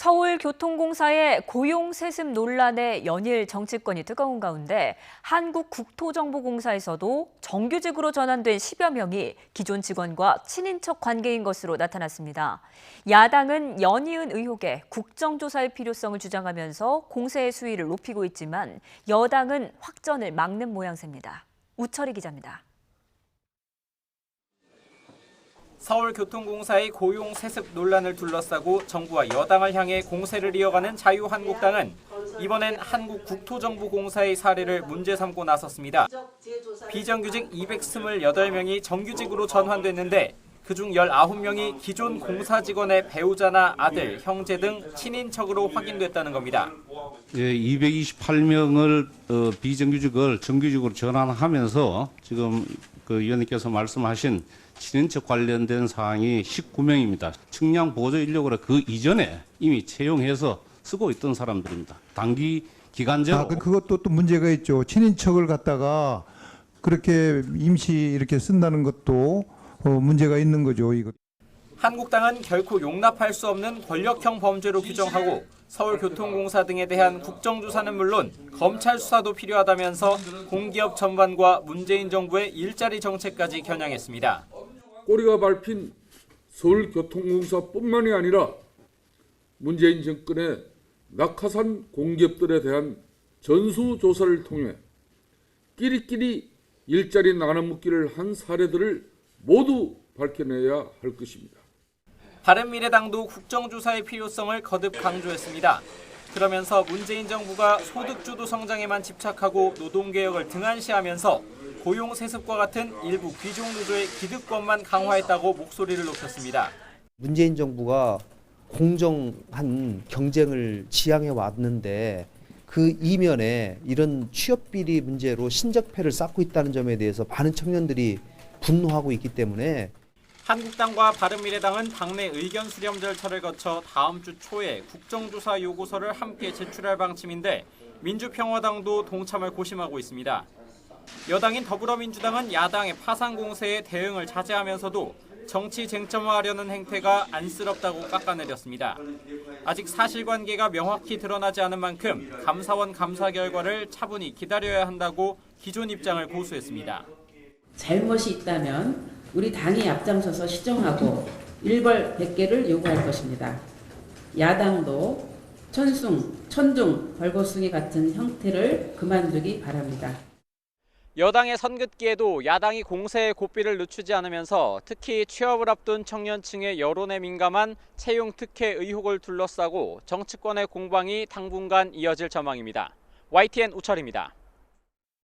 서울교통공사의 고용세습 논란에 연일 정치권이 뜨거운 가운데 한국국토정보공사에서도 정규직으로 전환된 10여 명이 기존 직원과 친인척 관계인 것으로 나타났습니다. 야당은 연이은 의혹에 국정조사의 필요성을 주장하면서 공세의 수위를 높이고 있지만 여당은 확전을 막는 모양새입니다. 우철희 기자입니다. 서울교통공사의 고용 세습 논란을 둘러싸고 정부와 여당을 향해 공세를 이어가는 자유한국당은 이번엔 한국국토정보공사의 사례를 문제 삼고 나섰습니다. 비정규직 228명이 정규직으로 전환됐는데 그중 19명이 기존 공사 직원의 배우자나 아들, 형제 등 친인척으로 확인됐다는 겁니다. 228명을 비정규직을 정규직으로 전환하면서 지금 위원님께서 말씀하신 친인척 관련된 사항이 19명입니다. 측량 보조 인력으로 그 이전에 이미 채용해서 쓰고 있던 사람들입니다. 단기 기간제로. 그것도 또 문제가 있죠. 친인척을 갖다가 그렇게 임시 이렇게 쓴다는 것도 문제가 있는 거죠. 이거. 한국당은 결코 용납할 수 없는 권력형 범죄로 규정하고 서울교통공사 등에 대한 국정조사는 물론 검찰 수사도 필요하다면서 공기업 전반과 문재인 정부의 일자리 정책까지 겨냥했습니다. 꼬리가 밟힌 서울교통공사뿐만이 아니라 문재인 정권의 낙하산 공기업들에 대한 전수조사를 통해 끼리끼리 일자리 나눠먹기를 한 사례들을 모두 밝혀내야 할 것입니다. 바른미래당도 국정조사의 필요성을 거듭 강조했습니다. 그러면서 문재인 정부가 소득주도 성장에만 집착하고 노동개혁을 등한시하면서 고용세습과 같은 일부 귀족노조의 기득권만 강화했다고 목소리를 높였습니다. 문재인 정부가 공정한 경쟁을 지향해 왔는데 그 이면에 이런 취업비리 문제로 신적폐를 쌓고 있다는 점에 대해서 많은 청년들이 분노하고 있기 때문에 한국당과 바른미래당은 당내 의견 수렴 절차를 거쳐 다음 주 초에 국정조사 요구서를 함께 제출할 방침인데 민주평화당도 동참을 고심하고 있습니다. 여당인 더불어민주당은 야당의 파상 공세에 대응을 자제하면서도 정치 쟁점화하려는 행태가 안쓰럽다고 깎아내렸습니다. 아직 사실관계가 명확히 드러나지 않은 만큼 감사원 감사 결과를 차분히 기다려야 한다고 기존 입장을 고수했습니다. 잘못이 있다면 우리 당이 앞장서서 시정하고 일벌백계를 요구할 것입니다. 야당도 천중 벌거숭이 같은 형태를 그만두기 바랍니다. 여당의 선긋기에도 야당이 공세에 고삐를 늦추지 않으면서 특히 취업을 앞둔 청년층의 여론에 민감한 채용 특혜 의혹을 둘러싸고 정치권의 공방이 당분간 이어질 전망입니다. YTN 우철입니다.